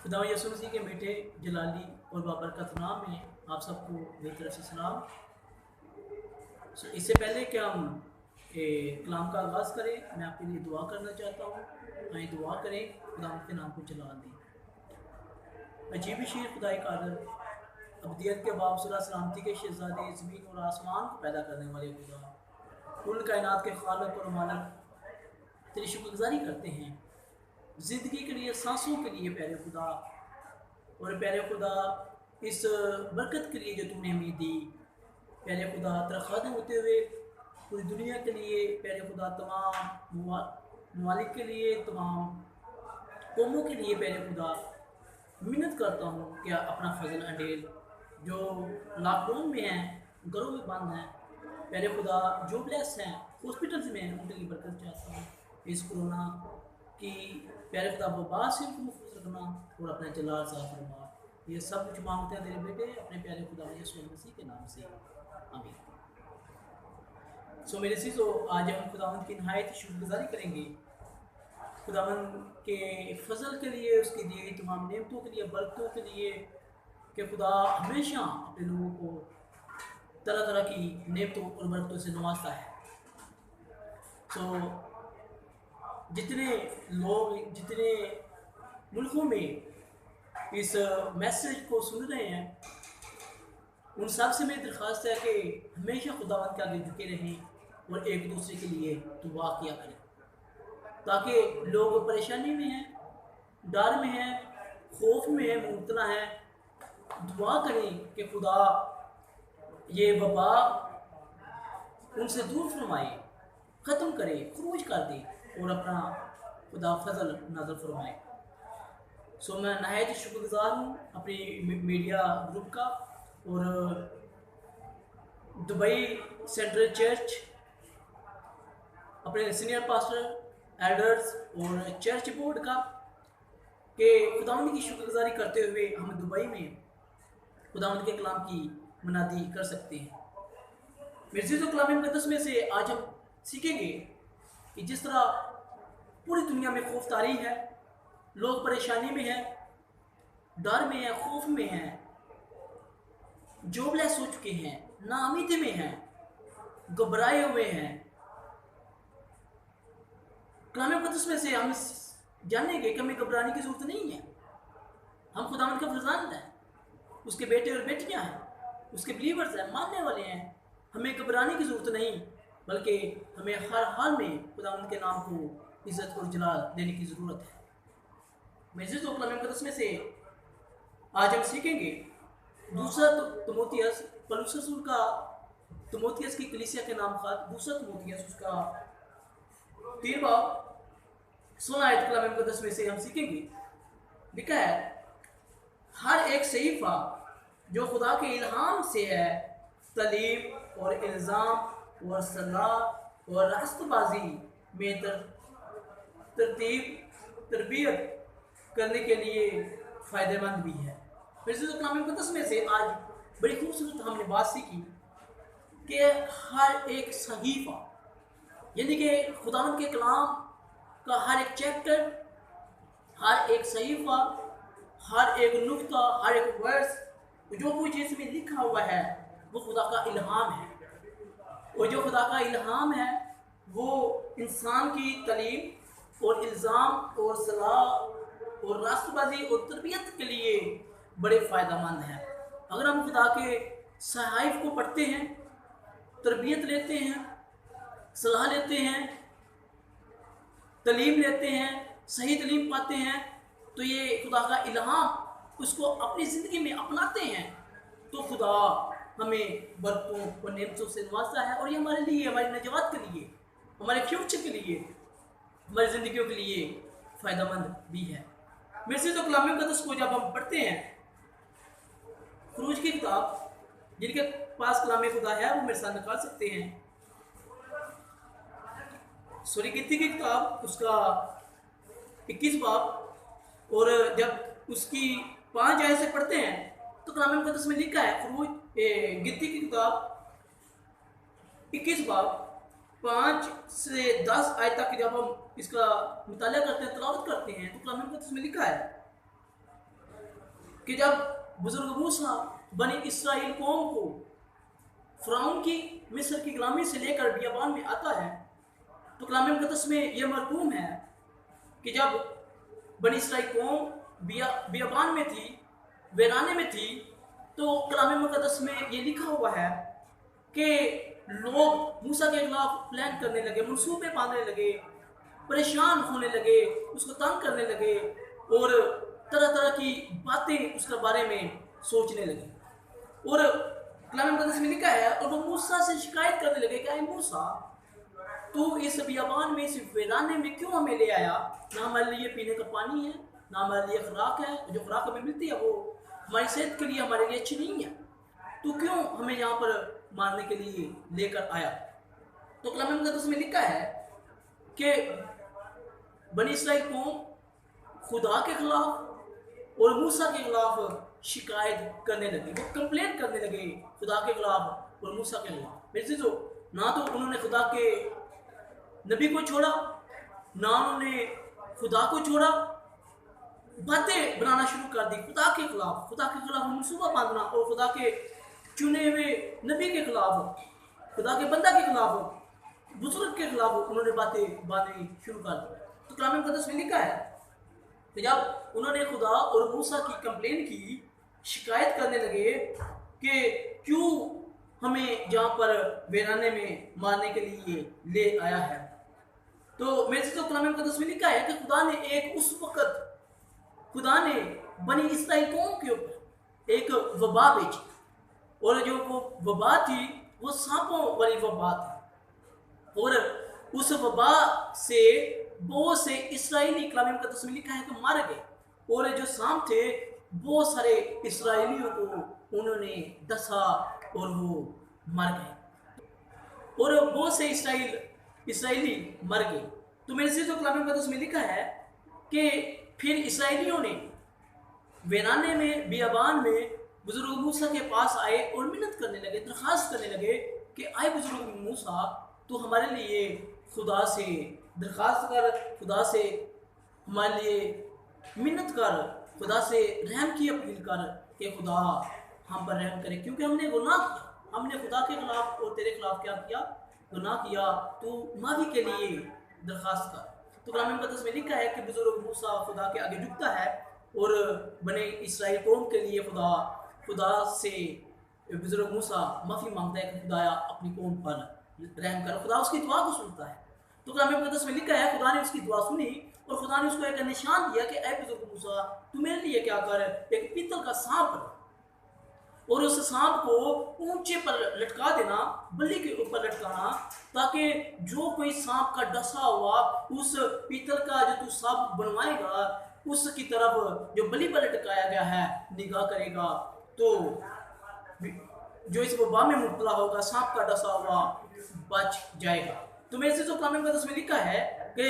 खुदा यसू मसीह के बेटे जलाली और बाबरकत नाम में आप सबको मेरी तरफ से सलाम। इससे पहले कि हम कलाम का आगाज़ करें, मैं आपके लिए दुआ करना चाहता हूँ। आइए दुआ करें, खुदा के नाम को जला दें। अजीब शीर खुदाई कादर, अब्दियत के बाप सलाह सलामती के शहजादे, ज़मीन और आसमान को पैदा करने वाले खुदा, कुल कायनात के खालक और मालिक, तेरी शुक्रगुजारी करते हैं ज़िंदगी के लिए, सांसों के लिए प्यारे खुदा। और प्यारे खुदा, इस बरकत के लिए जो तुमने हमें दी प्यारे खुदा, तेरा खादिम होते हुए पूरी दुनिया के लिए प्यारे खुदा, तमाम ममालिक के लिए, तमाम कौमों के लिए प्यारे खुदा मिन्नत करता हूँ कि अपना फजल अंडेल जो लॉकडाउन में हैं, घरों में बंद हैं प्यारे खुदा, जो ब्लेस हैं हॉस्पिटल्स में हैं, उनके लिए बरकत चाहता हूँ। इस कोरोना की प्यारे खुदा वबा से उनको महफूज रखना और अपना जलाल साफ फरमा। ये सब कुछ मांगते हैं तेरे बेटे अपने प्यारे खुदा यीशु मसीह के नाम से, आमीन। मेरे सीज़ो, आज हम खुदावंद की नहायत शुक्रगुजारी करेंगे खुदावंद के फजल के लिए, उसकी दी गई तमाम नेमतों के लिए, बरकतों के लिए कि खुदा हमेशा अपने लोगों को तरह तरह की नेमतों और बरकतों से नवाजता है। जितने लोग, जितने मुल्कों में इस मैसेज को सुन रहे हैं, उन सब से मेरी दरख्वास्त है कि हमेशा खुदावंद के आगे झुके रहें और एक दूसरे के लिए दुआ किया करें, ताकि लोग परेशानी में हैं, डर में हैं, खौफ में हैं, मुबतला हैं। दुआ करें कि खुदा ये वबा उनसे दूर फरमाए, ख़त्म करे, खरूज कर दे और अपना खुदा फजल नाज़िल फरमाए। मैं नहायत शुक्रगुजार हूँ अपनी मीडिया ग्रुप का और दुबई सेंट्रल चर्च, अपने सीनियर पास्टर, एल्डर्स और चर्च बोर्ड का, कि खुदावंद की शुक्रगुजारी करते हुए हम दुबई में खुदावंद के कलाम की मुनादी कर सकते हैं। मेरे चीज़ों कलाम मुक़द्दस में से आज हम सीखेंगे कि जिस तरह पूरी दुनिया में खौफ तारी है, लोग परेशानी में हैं, डर में हैं, खौफ में हैं, जॉबलेस हो चुके हैं, नाउम्मीदी में हैं, घबराए हुए हैं। कलाम मुक़द्दस में से हम जानेंगे कि हमें घबराने की ज़रूरत नहीं है। हम खुदावंद का फरज़ांद हैं, उसके बेटे और बेटियां हैं, उसके बिलीवर्स हैं, मानने वाले हैं। हमें घबराने की ज़रूरत नहीं, बल्कि हमें हर हाल में खुदावंद के नाम को इज़्ज़त और जलाल देने की ज़रूरत है। मेरे तो कलाम मुक़द्दस में से आज हम सीखेंगे दूसरा तिमोथियस, पौलुस रसूल का तिमोथियस की कलीसिया के नाम खात, दूसरा तिमोथियस उसका 3 बाब 16 आयत कलाम मुक़द्दस में से हम सीखेंगे। लिखा है, हर एक सहीफा जो खुदा के इल्हाम से है, तालीम और इल्ज़ाम और सलाह और रास्तबाजी में तरबियत करने के लिए फ़ायदेमंद भी है। फिर से कलाम मुक़द्दस में से आज बड़ी खूबसूरत हमने बात सीखी कि हर एक सहीफा, यानी कि खुदावंद के कलाम का हर एक चैप्टर, हर एक सहीफा, हर एक नुक्ता, हर एक वर्स, जो कुछ इसमें लिखा हुआ है वो खुदा का इल्हाम है। और जो खुदा का इल्हाम है वो इंसान की तालीम और इल्ज़ाम और सलाह और रास्तबाजी और तरबियत के लिए बड़े फ़ायदेमंद हैं। अगर हम खुदा के सहाइफ को पढ़ते हैं, तरबियत लेते हैं, सलाह लेते हैं, तालीम लेते हैं, सही तालीम पाते हैं, तो ये खुदा का इल्हाम उसको अपनी ज़िंदगी में अपनाते हैं, तो खुदा हमें बरकतों और नेमतों से नवाजता है। और ये हमारे लिए, हमारी नजात के लिए, हमारे फ्यूचर के लिए, हमारी ज़िंदगियों के लिए फ़ायदेमंद भी है। मेरे से तो कलाम मुक़द्दस को जब हम पढ़ते हैं, ख़ुरूज की किताब, जिनके पास कलाम खुदा है वो मेरे साथ निकाल सकते हैं, सूरह गिनती की किताब उसका 21 बाब, और जब उसकी 5 आयत से पढ़ते हैं तो कलाम मुक़द्दस में लिखा है, ख़ुरूज गिनती की किताब 21 बाब 5 से 10 आयत तक जब हम इसका मुताला करते हैं, तिलावत करते हैं, तो कलाम मुक़द्दस में लिखा है, کہ جب بزرگ موسیٰ بنی اسرائیل قوم کو فرعون کی مصر کی غلامی سے لے کر بیابان میں آتا ہے تو کلام مقدس میں یہ مرقوم ہے کہ جب بنی اسرائیل قوم بیابان میں تھی، ویرانے میں تھی، تو کلام مقدس میں یہ لکھا ہوا ہے کہ لوگ موسیٰ کے خلاف پلان کرنے لگے، منصوبے باندھنے لگے، پریشان ہونے لگے، اس کو تنگ کرنے لگے اور طرح طرح کی باتیں اس کے بارے میں سوچنے لگے۔ اور کلام مقدس میں لکھا ہے اور وہ موسیٰ سے شکایت کرنے لگے کہ اے موسیٰ، تو اس بیابان میں، اس ویرانے میں کیوں ہمیں لے آیا؟ نہ ہمارے لیے پینے کا پانی ہے، نہ ہمارے لیے خوراک ہے، جو خوراک ہمیں ملتی ہے وہ ہماری صحت کے لیے ہمارے لیے اچھی نہیں ہے، تو کیوں ہمیں یہاں پر مارنے کے لیے لے کر آیا؟ تو کلام مقدس میں لکھا ہے کہ بنی اسرائیل قوم خدا کے خلاف اور موسیٰ کے خلاف شکایت کرنے لگے، وہ کمپلین کرنے لگے خدا کے خلاف اور موسیٰ کے خلاف۔ میرے عزیزو، نہ تو انہوں نے خدا کے نبی کو چھوڑا، نہ انہوں نے خدا کو چھوڑا، باتیں بنانا شروع کر دی خدا کے خلاف منصوبہ باندھنا، اور خدا کے چنے ہوئے نبی کے خلاف، خدا کے بندہ کے خلاف، بزرگ کے خلاف انہوں نے باتیں باندھنی شروع کر دی۔ تو کلام مقدس میں لکھا ہے کہ جب انہوں نے خدا اور موسیٰ کی کمپلین کی، شکایت کرنے لگے کہ کیوں ہمیں جہاں پر ویرانے میں مارنے کے لیے لے آیا ہے، تو میرے سے تو کلام مقدس میں لکھا ہے کہ خدا نے اس وقت بنی اسرائیل قوم کے اوپر ایک وبا بھیجی، اور جو وہ وبا تھی وہ سانپوں والی وبا تھی، اور اس وبا سے بہت سے اسرائیلی، کلام مقدس میں لکھا ہے کہ مر گئے، اور جو سانپ تھے بہت سارے اسرائیلیوں کو انہوں نے ڈسا اور وہ مر گئے، اور بہت سے اسرائیلی مر گئے۔ تو میرے سے تو کلام مقدس میں لکھا ہے کہ پھر اسرائیلیوں نے ویرانے میں، بیابان میں بزرگ موسیٰ کے پاس آئے اور منت کرنے لگے، درخواست کرنے لگے کہ آئے بزرگ موسیٰ، تو ہمارے لیے خدا سے درخواست کر، خدا سے ہمارے لیے منت کر، خدا سے رحم کی اپیل کر کہ خدا ہم پر رحم کرے، کیونکہ ہم نے گناہ کیا، ہم نے خدا کے خلاف اور تیرے خلاف کیا کیا؟ گناہ کیا، تو معافی کے لیے درخواست کر۔ تو کلام مقدس میں لکھا ہے کہ بزرگ موسیٰ خدا کے آگے جھکتا ہے اور بنی اسرائیل قوم کے لیے خدا سے بزرگ موسیٰ معافی مانگتا ہے کہ خدایا اپنی قوم پر رحم کر، خدا اس کی دعا کو سنتا ہے۔ تو کلام مقدس میں لکھا ہے خدا نے اس کی دعا سنی اور خدا نے اس کو ایک نشان دیا کہ اے بزرگ موسیٰ، تو میرے لیے کیا کر، ایک پیتل کا سانپ بنا اور اس سانپ کو اونچے پر لٹکا دینا، بلی کے اوپر لٹکانا، تاکہ جو کوئی سانپ کا ڈسا ہوا اس پیتل کا جو تو سانپ بنوائے گا اس کی طرف جو بلی پر لٹکایا گیا ہے نگاہ کرے گا تو جو اس وبا میں مبتلا ہوگا، سانپ کا ڈسا ہوا، بچ جائے گا۔ تو میرے سے جو کلام مقدس میں لکھا ہے کہ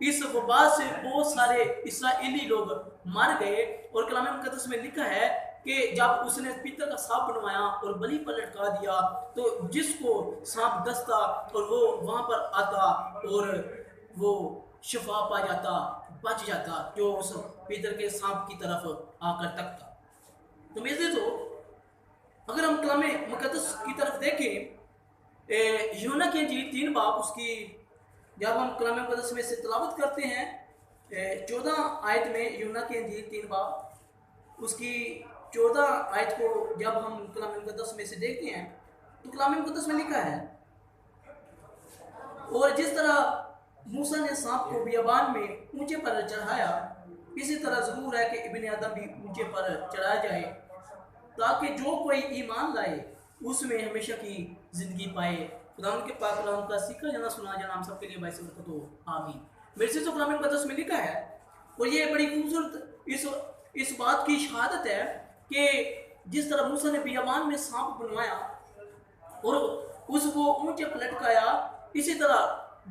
اس وبا سے بہت سارے اسرائیلی لوگ مر گئے، اور کلام مقدس میں لکھا ہے کہ جب اس نے پیتل کا سانپ بنوایا اور بلی پر لٹکا دیا تو جس کو سانپ ڈستا اور وہ وہاں پر آتا اور وہ شفا پا جاتا، بچ جاتا، جو اس پیتل کے سانپ کی طرف آ کر تکتا۔ تو میرے تو اگر ہم کلام مقدس کی طرف دیکھیں، یوحنا کی انجیل 3 باب، اس کی جب ہم کلام مقدس میں سے تلاوت کرتے ہیں 14 آیت میں، یوحنا کی انجیل 3 باب اس کی 14 آیت کو جب ہم کلام مقدس میں سے دیکھتے ہیں تو کلام مقدس میں لکھا ہے، اور جس طرح موسیٰ نے سانپ کو بیابان میں اونچے پر چڑھایا، اسی طرح ضرور ہے کہ ابن آدم بھی اونچے پر چڑھایا جائے، تاکہ جو کوئی ایمان لائے اس میں ہمیشہ کی زندگی پائے۔ خدا ان کے پاک کلام کا سیکھا جانا، سنا جانا ہم سب کے لیے باعث برکت ہو، آمین۔ میرے سے تو کلام مقدس میں لکھا ہے، اور یہ بڑی خوبصورت اس بات کی شہادت ہے کہ جس طرح موسیٰ نے بیابان میں سانپ بنوایا اور اس کو اونچے پر لٹکایا، اسی طرح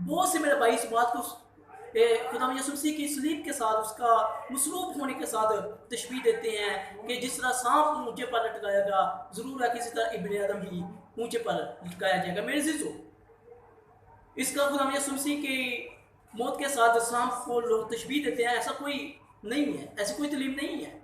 بہت سے میرے بھائی اس بات کو خدا یسوع مسیح کی صلیب کے ساتھ، اس کا مصلوب ہونے کے ساتھ تشبیہ دیتے ہیں کہ جس طرح سانپ اونچے پر لٹکایا گیا، ضرور ہے کسی طرح ابن آدم بھی اونچے پر لٹکایا جائے گا۔ میرے عزیزو، اس کا خدا یسوع مسیح کی موت کے ساتھ سانپ کو لوگ تشبیہ دیتے ہیں، ایسا کوئی نہیں ہے، ایسی کوئی تعلیم نہیں ہے۔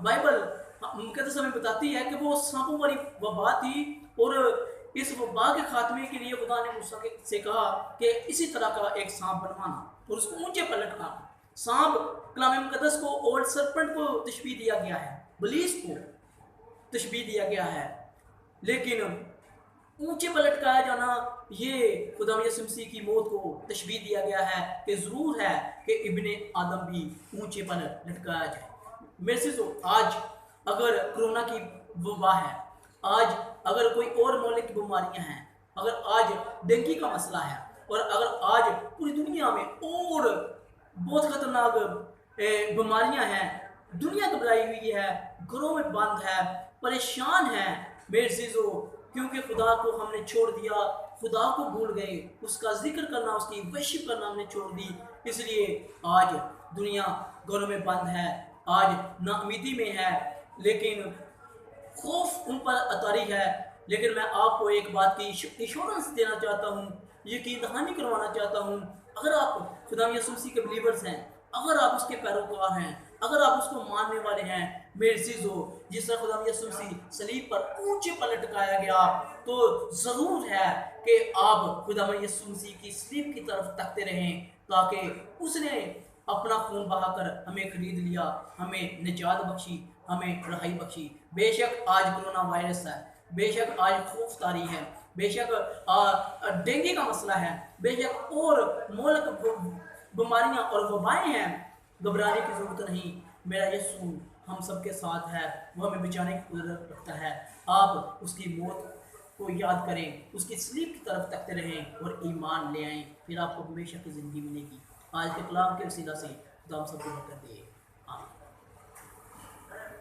بائبل मुक़द्दस हमें बताती है कि वो सांपों वाली वबा थी, और इस वबा के खात्मे के लिए खुदा ने मूसा से कहा कि इसी तरह का एक सांप बनवाना और उसको ऊंचे पर लटकाना। सांप कलाम मुक़द्दस को ओल्ड सरपेंट को तशबीह दिया गया है, बलीस को तशबीह दिया गया है, लेकिन ऊंचे पर लटकाया जाना ये खुदा यीशु मसीह की मौत को तशबीह दिया गया है कि ज़रूर है कि इब्ने आदम भी ऊंचे पर लटकाया जाए। मेरे से तो आज अगर कोरोना की वबा है, आज अगर कोई और मौलिक बीमारियां हैं, अगर आज डेंगू का मसला है, और अगर आज पूरी दुनिया में और बहुत खतरनाक बीमारियां हैं, दुनिया घबराई हुई है, घरों में बंद है, परेशान है मेरे चीज़ों, क्योंकि खुदा को हमने छोड़ दिया, खुदा को भूल गए, उसका जिक्र करना, उसकी वर्शिप करना हमने छोड़ दी। इसलिए आज दुनिया घरों में बंद है, आज नाउमीदी में है, लेकिन खौफ उन पर अतारी है। लेकिन मैं आपको एक बात की इंश्योरेंस देना चाहता हूँ, यकीन दहानी करवाना चाहता हूँ, अगर आप खुदा यीशु मसीह के बिलीवर्स हैं, अगर आप उसके पैरोकार हैं, अगर आप उसको मानने वाले हैं, मेरे चीज़ों जिस तरह खुदा यीशु मसीह सलीब पर ऊंचे पर लटकाया गया, तो ज़रूर है कि आप खुदा यीशु मसीह की सलीब की तरफ तकते रहें, ताकि उसने अपना खून बहाकर हमें खरीद लिया, हमें निजात बख्शी, हमें रहाई बख्शी। बेशक आज कोरोना वायरस है, बेशक आज खौफ तारी है, बेशक डेंगू का मसला है, बेशक और मौलिक बीमारियां और वबाएं हैं, घबराने की ज़रूरत नहीं। मेरा यीशु हम सबके साथ है, वो हमें बचाने की कुदरत रखता है। आप उसकी मौत को याद करें, उसकी सलीब की तरफ तकते रहें और ईमान ले आएँ, फिर आपको हमेशा की ज़िंदगी मिलेगी। आज के कलाम के वसीला से खुदा हम सबको बरकत दे।